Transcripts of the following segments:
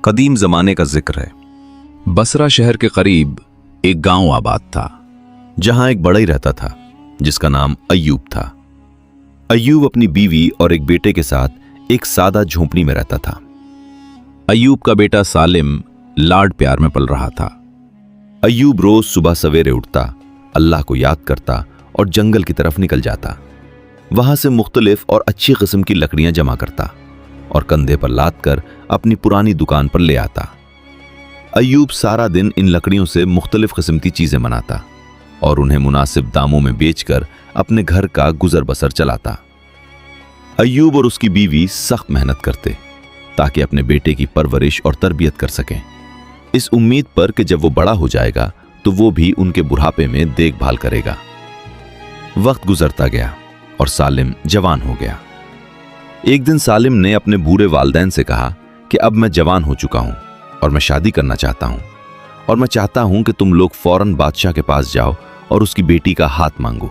कदीम ज़माने का जिक्र है। बसरा शहर के करीब एक गांव आबाद था, जहां एक बड़ा ही रहता था जिसका नाम अय्यूब था। अय्यूब अपनी बीवी और एक बेटे के साथ एक सादा झोंपड़ी में रहता था। अय्यूब का बेटा सालिम लाड प्यार में पल रहा था। अय्यूब रोज सुबह सवेरे उठता, अल्लाह को याद करता और जंगल की तरफ निकल जाता। वहां से मुख्तलिफ और अच्छी किस्म की लकड़ियां जमा करता और कंधे पर लाद कर अपनी पुरानी दुकान पर ले आता। अय्यूब सारा दिन इन लकड़ियों से मुख्तलिफ किस्म की चीजें बनाता और उन्हें मुनासिब दामों में बेचकर अपने घर का गुजर बसर चलाता। अय्यूब और उसकी बीवी सख्त मेहनत करते ताकि अपने बेटे की परवरिश और तरबियत कर सकें, इस उम्मीद पर कि जब वो बड़ा हो जाएगा तो वो भी उनके बुढ़ापे में देखभाल करेगा। वक्त गुजरता गया और सालिम जवान हो गया। एक दिन सालिम ने अपने बूढ़े वालिदैन से कहा कि अब मैं जवान हो चुका हूं और मैं शादी करना चाहता हूं, और मैं चाहता हूं कि तुम लोग फौरन बादशाह के पास जाओ और उसकी बेटी का हाथ मांगो।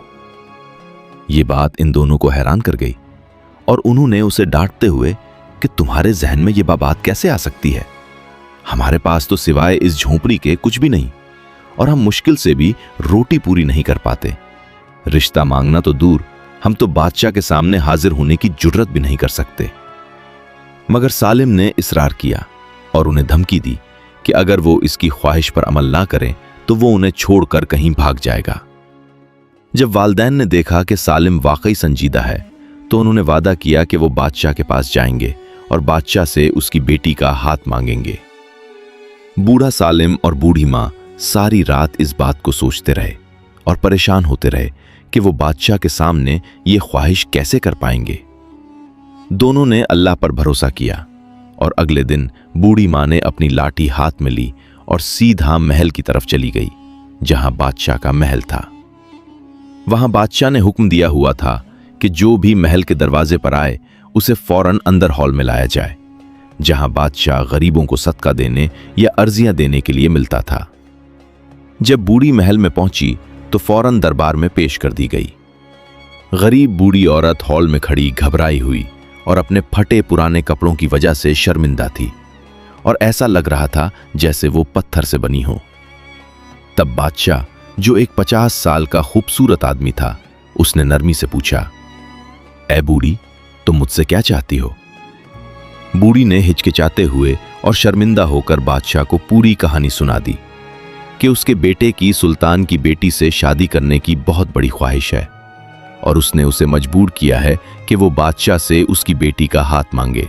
ये बात इन दोनों को हैरान कर गई और उन्होंने उसे डांटते हुए कि तुम्हारे जहन में ये बात कैसे आ सकती है? हमारे पास तो सिवाय इस झोंपड़ी के कुछ भी नहीं और हम मुश्किल से भी रोटी पूरी नहीं कर पाते। रिश्ता मांगना तो दूर, हम तो बादशाह के सामने हाजिर होने की जुर्रत भी नहीं कर सकते। मगर सालिम ने इसरार किया और उन्हें धमकी दी कि अगर वो इसकी ख्वाहिश पर अमल ना करें तो वो उन्हें छोड़कर कहीं भाग जाएगा। जब वालिदैन ने देखा कि सालिम वाकई संजीदा है तो उन्होंने वादा किया कि वो बादशाह के पास जाएंगे और बादशाह से उसकी बेटी का हाथ मांगेंगे। बूढ़ा सालिम और बूढ़ी मां सारी रात इस बात को सोचते रहे और परेशान होते रहे कि वो बादशाह के सामने ये ख्वाहिश कैसे कर पाएंगे। दोनों ने अल्लाह पर भरोसा किया और अगले दिन बूढ़ी मां ने अपनी लाठी हाथ में ली और सीधा महल की तरफ चली गई जहां बादशाह का महल था। वहां बादशाह ने हुक्म दिया हुआ था कि जो भी महल के दरवाजे पर आए उसे फौरन अंदर हॉल में लाया जाए, जहां बादशाह गरीबों को सदका देने या अर्जियां देने के लिए मिलता था। जब बूढ़ी महल में पहुंची तो फौरन दरबार में पेश कर दी गई। गरीब बूढ़ी औरत हॉल में खड़ी घबराई हुई और अपने फटे पुराने कपड़ों की वजह से शर्मिंदा थी और ऐसा लग रहा था जैसे वो पत्थर से बनी हो। तब बादशाह, जो एक 50 साल का खूबसूरत आदमी था, उसने नरमी से पूछा, ऐ बूढ़ी, तुम मुझसे क्या चाहती हो? बूढ़ी ने हिचकिचाते हुए और शर्मिंदा होकर बादशाह को पूरी कहानी सुना दी कि उसके बेटे की सुल्तान की बेटी से शादी करने की बहुत बड़ी ख्वाहिश है और उसने उसे मजबूर किया है कि वो बादशाह से उसकी बेटी का हाथ मांगे।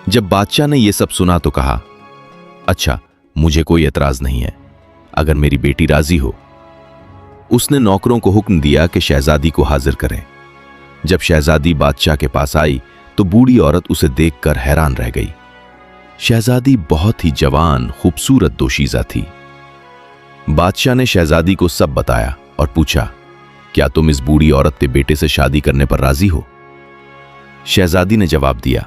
जब बादशाह ने यह सब सुना तो कहा, अच्छा, मुझे कोई एतराज नहीं है अगर मेरी बेटी राजी हो। उसने नौकरों को हुक्म दिया कि शहजादी को हाजिर करें। जब शहजादी बादशाह के पास आई तो बूढ़ी औरत उसे देखकर हैरान रह गई। शहजादी बहुत ही जवान, खूबसूरत दोशीज़ा थी। बादशाह ने शहजादी को सब बताया और पूछा, क्या तुम इस बूढ़ी औरत के बेटे से शादी करने पर राजी हो? शहजादी ने जवाब दिया,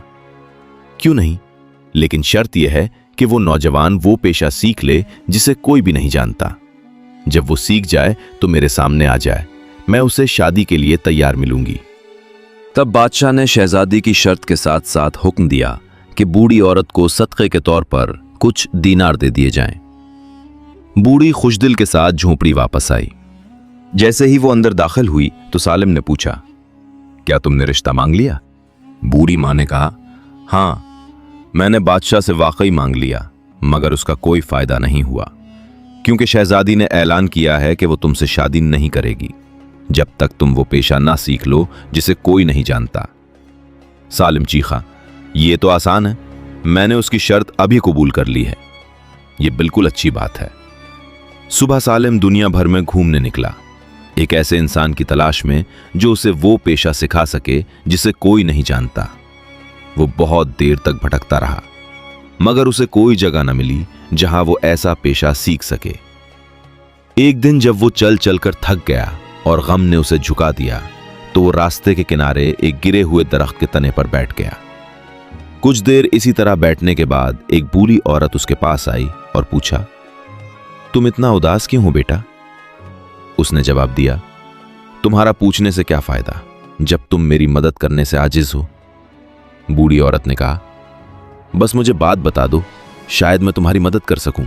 क्यों नहीं, लेकिन शर्त यह है कि वो नौजवान वो पेशा सीख ले जिसे कोई भी नहीं जानता। जब वो सीख जाए तो मेरे सामने आ जाए, मैं उसे शादी के लिए तैयार मिलूंगी। तब बादशाह ने शहजादी की शर्त के साथ साथ हुक्म दिया कि बूढ़ी औरत को सदक़े के तौर पर कुछ दीनार दे दिए जाएं। बूढ़ी खुशदिल के साथ झोंपड़ी वापस आई। जैसे ही वो अंदर दाखिल हुई तो सालिम ने पूछा, क्या तुमने रिश्ता मांग लिया? बूढ़ी मां ने कहा, हाँ, मैंने बादशाह से वाकई मांग लिया, मगर उसका कोई फायदा नहीं हुआ, क्योंकि शहजादी ने ऐलान किया है कि वो तुमसे शादी नहीं करेगी जब तक तुम वो पेशा ना सीख लो जिसे कोई नहीं जानता। सालिम चीखा, ये तो आसान है, मैंने उसकी शर्त अभी कबूल कर ली है। ये बिल्कुल अच्छी बात है। सुबह सालिम दुनिया भर में घूमने निकला, एक ऐसे इंसान की तलाश में जो उसे वो पेशा सिखा सके जिसे कोई नहीं जानता। वो बहुत देर तक भटकता रहा, मगर उसे कोई जगह न मिली जहां वो ऐसा पेशा सीख सके। एक दिन जब वो चल चलकर थक गया और गम ने उसे झुका दिया तो वो रास्ते के किनारे एक गिरे हुए दरख्त के तने पर बैठ गया। कुछ देर इसी तरह बैठने के बाद एक बूढ़ी औरत उसके पास आई और पूछा, तुम इतना उदास क्यों हो बेटा? उसने जवाब दिया, तुम्हारा पूछने से क्या फायदा जब तुम मेरी मदद करने से आजिज हो। बूढ़ी औरत ने कहा, बस मुझे बात बता दो शायद मैं तुम्हारी मदद कर सकूं।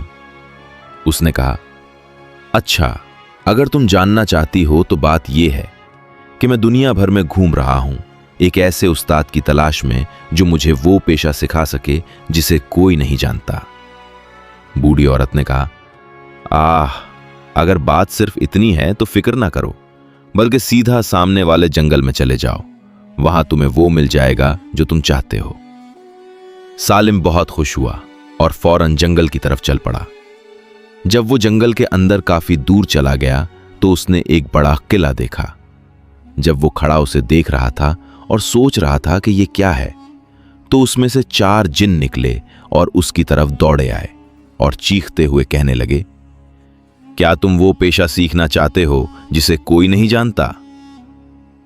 उसने कहा, अच्छा, अगर तुम जानना चाहती हो तो बात यह है कि मैं दुनिया भर में घूम रहा हूं एक ऐसे उस्ताद की तलाश में जो मुझे वो पेशा सिखा सके जिसे कोई नहीं जानता। बूढ़ी औरत ने कहा, अगर बात सिर्फ इतनी है तो फिक्र ना करो, बल्कि सीधा सामने वाले जंगल में चले जाओ, वहां तुम्हें वो मिल जाएगा जो तुम चाहते हो। सालिम बहुत खुश हुआ और फौरन जंगल की तरफ चल पड़ा। जब वो जंगल के अंदर काफी दूर चला गया तो उसने एक बड़ा किला देखा। जब वो खड़ा उसे देख रहा था और सोच रहा था कि ये क्या है, तो उसमें से 4 जिन निकले और उसकी तरफ दौड़े आए और चीखते हुए कहने लगे, क्या तुम वो पेशा सीखना चाहते हो जिसे कोई नहीं जानता?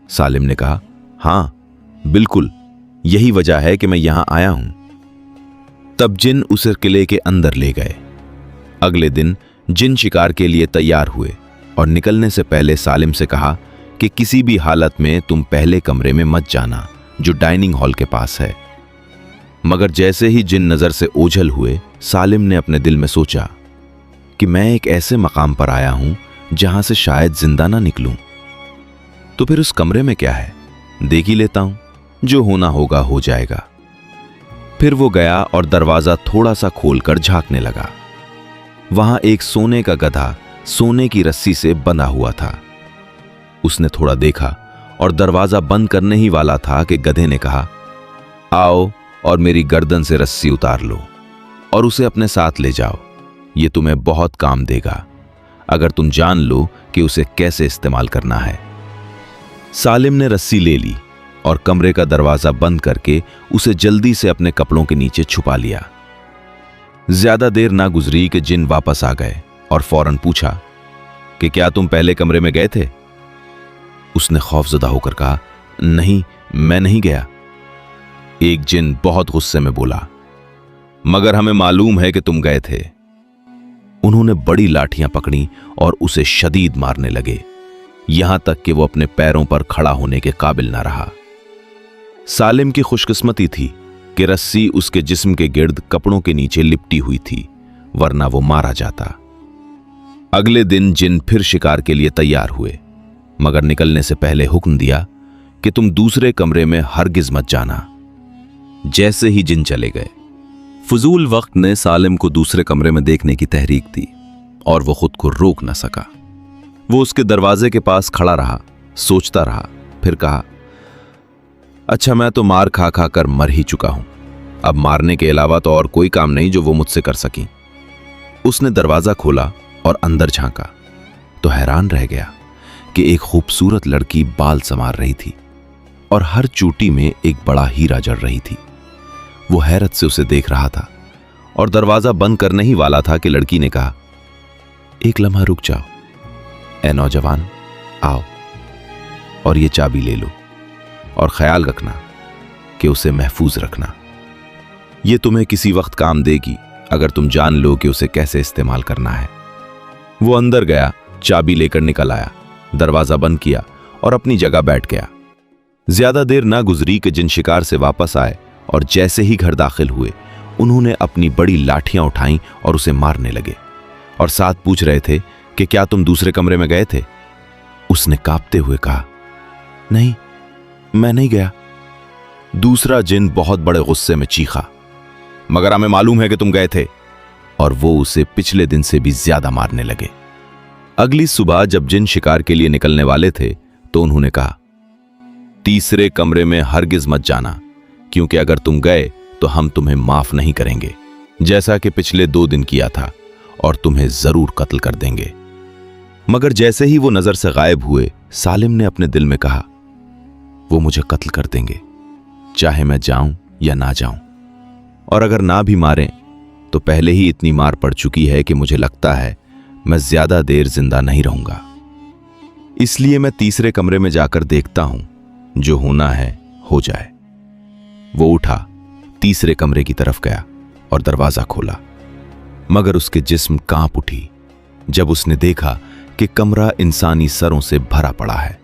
सालिम ने कहा, हां, बिल्कुल, यही वजह है कि मैं यहां आया हूं। तब जिन उसे किले के अंदर ले गए। अगले दिन जिन शिकार के लिए तैयार हुए और निकलने से पहले सालिम से कहा कि किसी भी हालत में तुम पहले कमरे में मत जाना जो डाइनिंग हॉल के पास है। मगर जैसे ही जिन नजर से ओझल हुए, सालिम ने अपने दिल में सोचा कि मैं एक ऐसे मकाम पर आया हूं जहां से शायद जिंदा ना निकलूं। तो फिर उस कमरे में क्या है, देख ही लेता हूं, जो होना होगा हो जाएगा। फिर वो गया और दरवाजा थोड़ा सा खोलकर झांकने लगा। वहां एक सोने का गधा सोने की रस्सी से बंधा हुआ था। उसने थोड़ा देखा और दरवाजा बंद करने ही वाला था कि गधे ने कहा, आओ और मेरी गर्दन से रस्सी उतार लो और उसे अपने साथ ले जाओ। ये तुम्हें बहुत काम देगा अगर तुम जान लो कि उसे कैसे इस्तेमाल करना है। सालिम ने रस्सी ले ली और कमरे का दरवाजा बंद करके उसे जल्दी से अपने कपड़ों के नीचे छुपा लिया। ज्यादा देर ना गुजरी कि जिन वापस आ गए और फौरन पूछा कि क्या तुम पहले कमरे में गए थे? उसने खौफजदा होकर कहा, नहीं, मैं नहीं गया। एक जिन बहुत गुस्से में बोला, मगर हमें मालूम है कि तुम गए थे। उन्होंने बड़ी लाठियां पकड़ी और उसे शदीद मारने लगे, यहां तक कि वो अपने पैरों पर खड़ा होने के काबिल ना रहा। सालिम की खुशकिस्मती थी कि रस्सी उसके जिस्म के गिर्द कपड़ों के नीचे लिपटी हुई थी, वरना वो मारा जाता। अगले दिन जिन फिर शिकार के लिए तैयार हुए, मगर निकलने से पहले हुक्म दिया कि तुम दूसरे कमरे में हरगिज मत जाना। जैसे ही जिन चले गए, फजूल वक्त ने सालिम को दूसरे कमरे में देखने की तहरीक दी और वो खुद को रोक न सका। वो उसके दरवाजे के पास खड़ा रहा, सोचता रहा, फिर कहा, अच्छा, मैं तो मार खा खा कर मर ही चुका हूं, अब मारने के अलावा तो और कोई काम नहीं जो वो मुझसे कर सकी। उसने दरवाजा खोला और अंदर झांका तो हैरान रह गया कि एक खूबसूरत लड़की बाल संवार रही थी और हर चोटी में एक बड़ा हीरा जड़ रही थी। वो हैरत से उसे देख रहा था और दरवाजा बंद करने ही वाला था कि लड़की ने कहा, एक लम्हा रुक जाओ, ए नौजवान, आओ और ये चाबी ले लो और ख्याल रखना कि उसे महफूज रखना। ये तुम्हें किसी वक्त काम देगी अगर तुम जान लो कि उसे कैसे इस्तेमाल करना है। वो अंदर गया, चाबी लेकर निकल आया, दरवाजा बंद किया और अपनी जगह बैठ गया। ज्यादा देर ना गुजरी कि जिन शिकार से वापस आए और जैसे ही घर दाखिल हुए, उन्होंने अपनी बड़ी लाठियां उठाईं और उसे मारने लगे और साथ पूछ रहे थे कि क्या तुम दूसरे कमरे में गए थे? उसने कांपते हुए कहा, नहीं, मैं नहीं गया। दूसरा जिन बहुत बड़े गुस्से में चीखा, मगर हमें मालूम है कि तुम गए थे, और वो उसे पिछले दिन से भी ज्यादा मारने लगे। अगली सुबह जब जिन शिकार के लिए निकलने वाले थे तो उन्होंने कहा, तीसरे कमरे में हरगिज मत जाना, क्योंकि अगर तुम गए तो हम तुम्हें माफ नहीं करेंगे, जैसा कि पिछले 2 दिन किया था, और तुम्हें जरूर कत्ल कर देंगे। मगर जैसे ही वो नजर से गायब हुए, सालिम ने अपने दिल में कहा, वो मुझे कत्ल कर देंगे, चाहे मैं जाऊं या ना जाऊं, और अगर ना भी मारें तो पहले ही इतनी मार पड़ चुकी है कि मुझे लगता है मैं ज्यादा देर जिंदा नहीं रहूंगा। इसलिए मैं तीसरे कमरे में जाकर देखता हूं, जो होना है हो जाए। वो उठा, तीसरे कमरे की तरफ गया और दरवाजा खोला, मगर उसके जिस्म कांप उठी जब उसने देखा कि कमरा इंसानी सरों से भरा पड़ा है,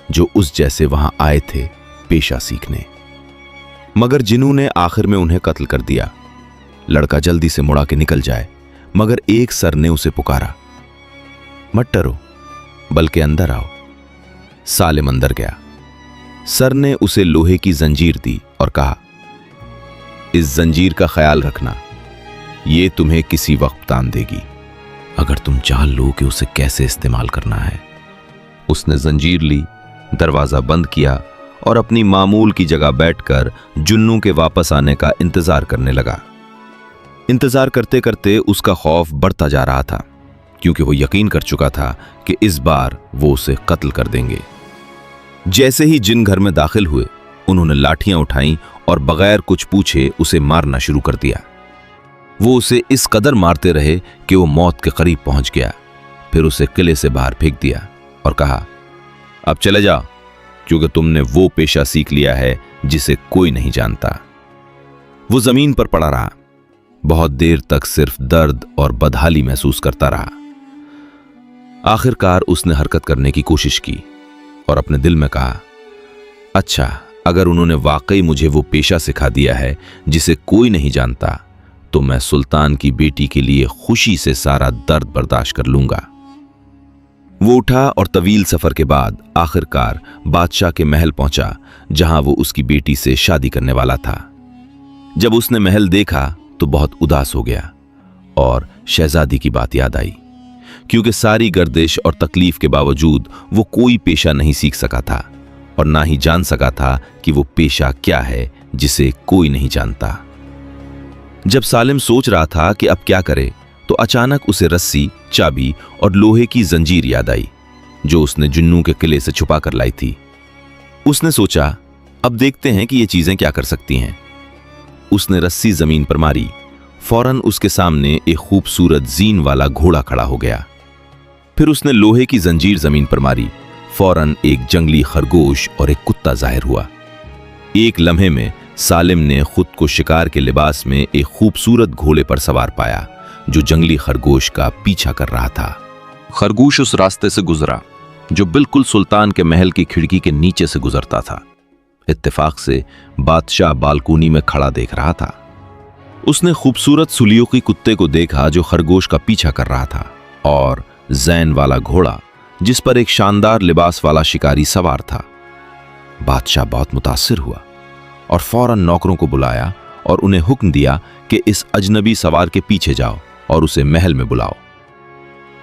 जो उस जैसे वहां आए थे पेशा सीखने। मगर जिन्होंने आखिर में उन्हें कत्ल कर दिया, लड़का जल्दी से मुड़ा के निकल जाए, मगर एक सर ने उसे पुकारा, मत डरो, बल्कि अंदर आओ। सालिम अंदर गया। सर ने उसे लोहे की जंजीर दी और कहा, इस जंजीर का ख्याल रखना, ये तुम्हें किसी वक्त तान देगी, अगर तुम चाह लो कि उसे कैसे इस्तेमाल करना है। उसने जंजीर ली, दरवाजा बंद किया और अपनी मामूल की जगह बैठकर जुन्नू के वापस आने का इंतजार करने लगा। इंतजार करते करते उसका खौफ बढ़ता जा रहा था, क्योंकि वो यकीन कर चुका था कि इस बार वो उसे कत्ल कर देंगे। जैसे ही जिन घर में दाखिल हुए, उन्होंने लाठियां उठाईं और बगैर कुछ पूछे उसे मारना शुरू कर दिया। वो उसे इस कदर मारते रहे कि वो मौत के करीब पहुंच गया। फिर उसे किले से बाहर फेंक दिया और कहा, अब चले जाओ, क्योंकि तुमने वो पेशा सीख लिया है जिसे कोई नहीं जानता। वो जमीन पर पड़ा रहा, बहुत देर तक सिर्फ दर्द और बदहाली महसूस करता रहा। आखिरकार उसने हरकत करने की कोशिश की और अपने दिल में कहा, अच्छा, अगर उन्होंने वाकई मुझे वो पेशा सिखा दिया है जिसे कोई नहीं जानता, तो मैं सुल्तान की बेटी के लिए खुशी से सारा दर्द बर्दाश्त कर लूंगा। वो उठा और तवील सफर के बाद आखिरकार बादशाह के महल पहुंचा, जहां वो उसकी बेटी से शादी करने वाला था। जब उसने महल देखा तो बहुत उदास हो गया और शहजादी की बात याद आई, क्योंकि सारी गर्दिश और तकलीफ के बावजूद वो कोई पेशा नहीं सीख सका था और ना ही जान सका था कि वो पेशा क्या है जिसे कोई नहीं जानता। जब सालिम सोच रहा था कि अब क्या करे, तो अचानक उसे रस्सी, चाबी और लोहे की जंजीर याद आई, जो उसने जुन्नू के किले से छुपा कर लाई थी। उसने सोचा, अब देखते हैं कि ये चीजें क्या कर सकती हैं। उसने रस्सी जमीन पर मारी, फौरन उसके सामने एक खूबसूरत जीन वाला घोड़ा खड़ा हो गया। फिर उसने लोहे की जंजीर जमीन पर मारी, फौरन एक जंगली खरगोश और एक कुत्ता जाहिर हुआ। एक लम्हे में सालिम ने खुद को शिकार के लिबास में एक खूबसूरत घोड़े पर सवार पाया, जो जंगली खरगोश का पीछा कर रहा था। खरगोश उस रास्ते से गुजरा जो बिल्कुल सुल्तान के महल की खिड़की के नीचे से गुजरता था। इत्तेफाक से बादशाह बालकोनी में खड़ा देख रहा था। उसने खूबसूरत सुलियों की कुत्ते को देखा जो खरगोश का पीछा कर रहा था, और जैन वाला घोड़ा जिस पर एक शानदार लिबास वाला शिकारी सवार था। बादशाह बहुत मुतासिर हुआ और फौरन नौकरों को बुलाया और उन्हें हुक्म दिया कि इस अजनबी सवार के पीछे जाओ और उसे महल में बुलाओ।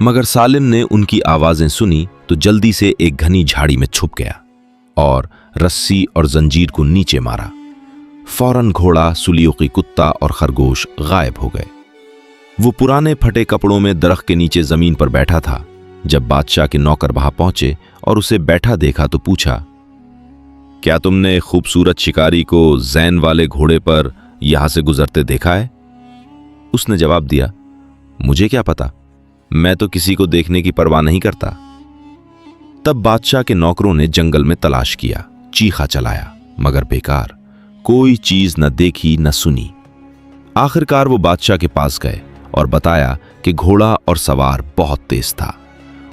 मगर सालिम ने उनकी आवाजें सुनी तो जल्दी से एक घनी झाड़ी में छुप गया और रस्सी और जंजीर को नीचे मारा। फौरन घोड़ा, सुलियों की कुत्ता और खरगोश गायब हो गए। वो पुराने फटे कपड़ों में दरख्त के नीचे जमीन पर बैठा था। जब बादशाह के नौकर वहां पहुंचे और उसे बैठा देखा तो पूछा, क्या तुमने खूबसूरत शिकारी को जैन वाले घोड़े पर यहां से गुजरते देखा है? उसने जवाब दिया, मुझे क्या पता, मैं तो किसी को देखने की परवाह नहीं करता। तब बादशाह के नौकरों ने जंगल में तलाश किया, चीखा चलाया, मगर बेकार, कोई चीज न देखी न सुनी। आखिरकार वो बादशाह के पास गए और बताया कि घोड़ा और सवार बहुत तेज था,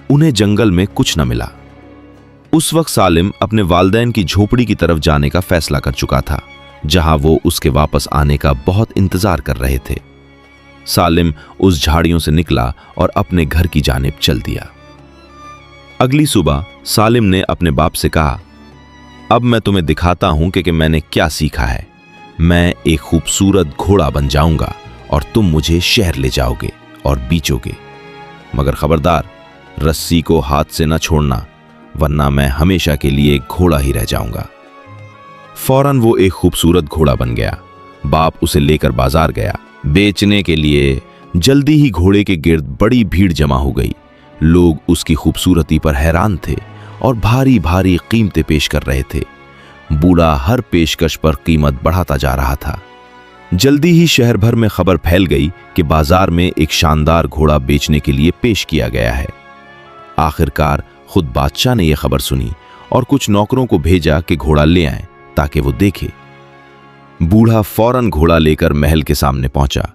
उन्हें जंगल में कुछ न मिला। उस वक्त सालिम अपने वालिदैन की झोपड़ी की तरफ जाने का फैसला कर चुका था, जहां वो उसके वापस आने का बहुत इंतजार कर रहे थे। सालिम उस झाड़ियों से निकला और अपने घर की जानिब चल दिया। अगली सुबह सालिम ने अपने बाप से कहा, अब मैं तुम्हें दिखाता हूं कि मैंने क्या सीखा है। मैं एक खूबसूरत घोड़ा बन जाऊंगा और तुम मुझे शहर ले जाओगे और बेचोगे, मगर खबरदार, रस्सी को हाथ से न छोड़ना, वरना मैं हमेशा के लिए एक घोड़ा ही रह जाऊंगा। फौरन वो एक खूबसूरत घोड़ा बन गया। बाप उसे लेकर बाजार गया बेचने के लिए। जल्दी ही घोड़े के गिर्द बड़ी भीड़ जमा हो गई। लोग उसकी खूबसूरती पर हैरान थे और भारी भारी कीमतें पेश कर रहे थे। बूढ़ा हर पेशकश पर कीमत बढ़ाता जा रहा था। जल्दी ही शहर भर में खबर फैल गई कि बाजार में एक शानदार घोड़ा बेचने के लिए पेश किया गया है। आखिरकार खुद बादशाह ने यह खबर सुनी और कुछ नौकरों को भेजा कि घोड़ा ले आएं ताकि वो देखे। बूढ़ा फौरन घोड़ा लेकर महल के सामने पहुंचा।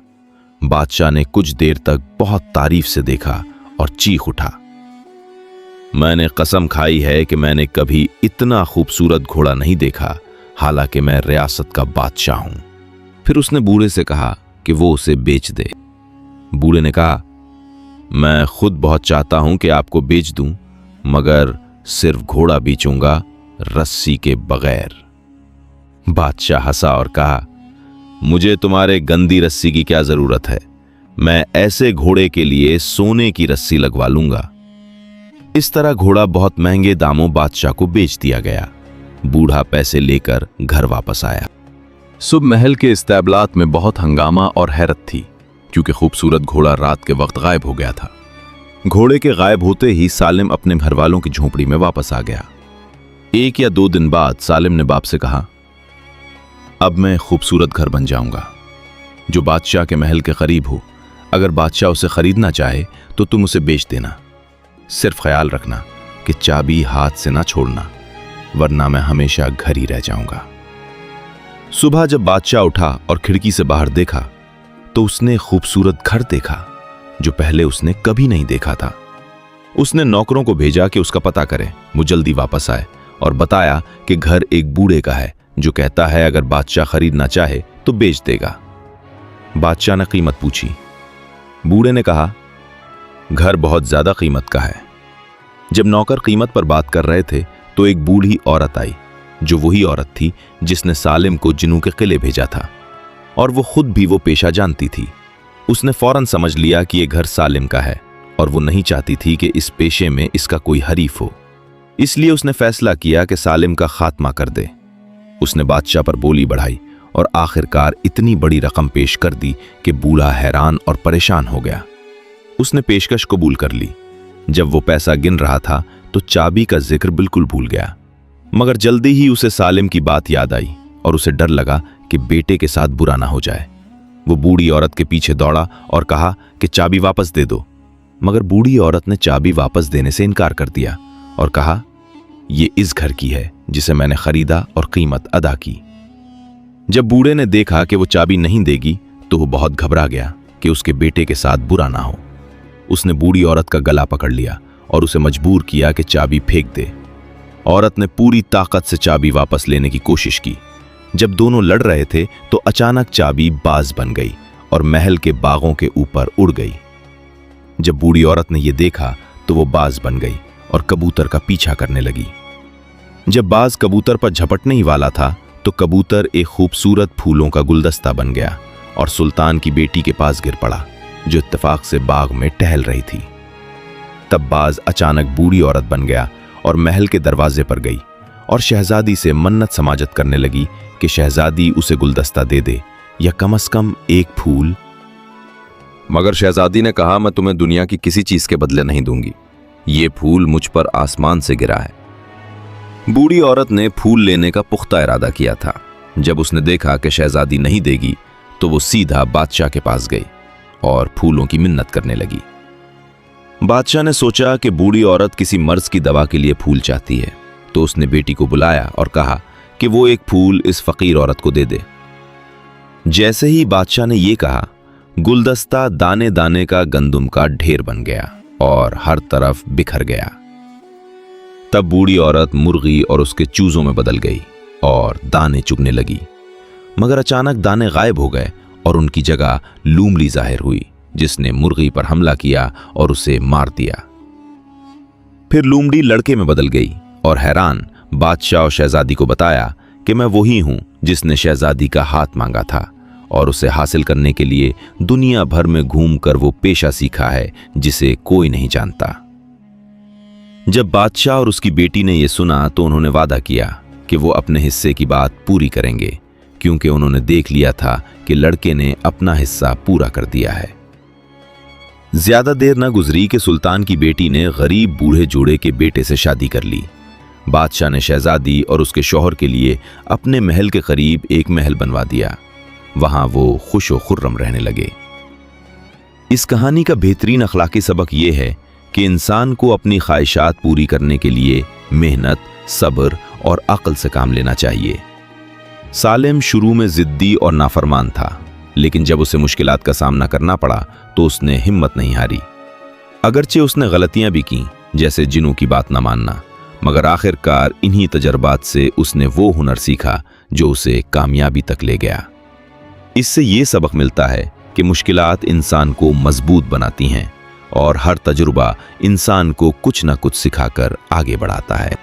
बादशाह ने कुछ देर तक बहुत तारीफ से देखा और चीख उठा, मैंने कसम खाई है कि मैंने कभी इतना खूबसूरत घोड़ा नहीं देखा, हालांकि मैं रियासत का बादशाह हूं। फिर उसने बूढ़े से कहा, कि वो उसे बेच दे। बूढ़े ने कहा, मैं खुद बहुत चाहता हूं कि आपको बेच दूं, मगर सिर्फ घोड़ा बेचूंगा, रस्सी के बगैर। बादशाह हंसा और कहा, मुझे तुम्हारे गंदी रस्सी की क्या जरूरत है, मैं ऐसे घोड़े के लिए सोने की रस्सी लगवा लूंगा। इस तरह घोड़ा बहुत महंगे दामों बादशाह को बेच दिया गया। बूढ़ा पैसे लेकर घर वापस आया। सुबह महल के इस्तेबलात में बहुत हंगामा और हैरत थी, क्योंकि खूबसूरत घोड़ा रात के वक्त गायब हो गया था। घोड़े के गायब होते ही सालिम अपने घर वालों की झोंपड़ी में वापस आ गया। 1 या 2 दिन बाद सालिम ने बाप से कहा, अब मैं खूबसूरत घर बन जाऊंगा जो बादशाह के महल के करीब हो। अगर बादशाह उसे खरीदना चाहे तो तुम उसे बेच देना। सिर्फ ख्याल रखना कि चाबी हाथ से ना छोड़ना, वरना मैं हमेशा घर ही रह जाऊंगा। सुबह जब बादशाह उठा और खिड़की से बाहर देखा तो उसने खूबसूरत घर देखा जो पहले उसने कभी नहीं देखा था। उसने नौकरों को भेजा कि उसका पता करें, वो जल्दी वापस आए, और बताया कि घर एक बूढ़े का है जो कहता है अगर बादशाह खरीदना चाहे तो बेच देगा। बादशाह ने कीमत पूछी। बूढ़े ने कहा, घर बहुत ज्यादा कीमत का है। जब नौकर कीमत पर बात कर रहे थे तो एक बूढ़ी औरत आई, जो वही औरत थी जिसने सालिम को जिन्नू के किले भेजा था, और वो खुद भी वो पेशा जानती थी। उसने फौरन समझ लिया कि ये घर सालिम का है और वो नहीं चाहती थी कि इस पेशे में इसका कोई हरीफ हो। इसलिए उसने फैसला किया कि सालिम का खात्मा कर दे। उसने बादशाह पर बोली बढ़ाई और आखिरकार इतनी बड़ी रकम पेश कर दी कि बूढ़ा हैरान और परेशान हो गया। उसने पेशकश कबूल कर ली। जब वो पैसा गिन रहा था तो चाबी का जिक्र बिल्कुल भूल गया, मगर जल्दी ही उसे सालिम की बात याद आई और उसे डर लगा कि बेटे के साथ बुरा ना हो जाए। वो बूढ़ी औरत के पीछे दौड़ा और कहा कि चाबी वापस दे दो, मगर बूढ़ी औरत ने चाबी वापस देने से इनकार कर दिया और कहा, ये इस घर की है जिसे मैंने खरीदा और कीमत अदा की। जब बूढ़े ने देखा कि वो चाबी नहीं देगी तो वो बहुत घबरा गया कि उसके बेटे के साथ बुरा ना हो। उसने बूढ़ी औरत का गला पकड़ लिया और उसे मजबूर किया कि चाबी फेंक दे। औरत ने पूरी ताकत से चाबी वापस लेने की कोशिश की। जब दोनों लड़ रहे थे तो अचानक चाबी बाज बन गई और महल के बागों के ऊपर उड़ गई। जब बूढ़ी औरत ने यह देखा तो वो बाज बन गई और कबूतर का पीछा करने लगी। जब बाज कबूतर पर झपटने ही वाला था तो कबूतर एक खूबसूरत फूलों का गुलदस्ता बन गया और सुल्तान की बेटी के पास गिर पड़ा, जो इत्तेफाक से बाग में टहल रही थी। तब बाज अचानक बूढ़ी औरत बन गया और महल के दरवाजे पर गई और शहजादी से मन्नत समाजत करने लगी कि शहजादी उसे गुलदस्ता दे दे या कम से कम एक फूल। मगर शहजादी ने कहा, मैं तुम्हें दुनिया की किसी चीज के बदले नहीं दूंगी, ये फूल मुझ पर आसमान से गिरा है। बूढ़ी औरत ने फूल लेने का पुख्ता इरादा किया था। जब उसने देखा कि शहजादी नहीं देगी तो वो सीधा बादशाह के पास गई और फूलों की मिन्नत करने लगी। बादशाह ने सोचा कि बूढ़ी औरत किसी मर्ज की दवा के लिए फूल चाहती है, तो उसने बेटी को बुलाया और कहा कि वो एक फूल इस फकीर औरत को दे दे। जैसे ही बादशाह ने ये कहा, गुलदस्ता दाने दाने का गंदुम का ढेर बन गया और हर तरफ बिखर गया। तब बूढ़ी औरत मुर्गी और उसके चूजों में बदल गई और दाने चुगने लगी, मगर अचानक दाने गायब हो गए और उनकी जगह लूमड़ी जाहिर हुई, जिसने मुर्गी पर हमला किया और उसे मार दिया। फिर लूमड़ी लड़के में बदल गई और हैरान बादशाह और शहजादी को बताया कि मैं वही हूं जिसने शहजादी का हाथ मांगा था, और उसे हासिल करने के लिए दुनिया भर में घूमकर वो पेशा सीखा है जिसे कोई नहीं जानता। जब बादशाह और उसकी बेटी ने यह सुना तो उन्होंने वादा किया कि वो अपने हिस्से की बात पूरी करेंगे, क्योंकि उन्होंने देख लिया था कि लड़के ने अपना हिस्सा पूरा कर दिया है। ज्यादा देर न गुजरी कि सुल्तान की बेटी ने गरीब बूढ़े जोड़े के बेटे से शादी कर ली। बादशाह ने शहजादी और उसके शौहर के लिए अपने महल के करीब एक महल बनवा दिया। वहां वो खुश व खुर्रम रहने लगे। इस कहानी का बेहतरीन अखलाकी सबक यह है कि इंसान को अपनी ख्वाहिशात पूरी करने के लिए मेहनत, सब्र और अक्ल से काम लेना चाहिए। सालिम शुरू में जिद्दी और नाफरमान था, लेकिन जब उसे मुश्किलात का सामना करना पड़ा तो उसने हिम्मत नहीं हारी। अगरचे उसने गलतियां भी की, जैसे जिन्नों की बात न मानना, मगर आखिरकार इन्हीं तजर्बात से उसने वो हुनर सीखा जो उसे कामयाबी तक ले गया। इससे ये सबक मिलता है कि मुश्किलात इंसान को मजबूत बनाती हैं और हर तजुर्बा इंसान को कुछ न कुछ सिखाकर आगे बढ़ाता है।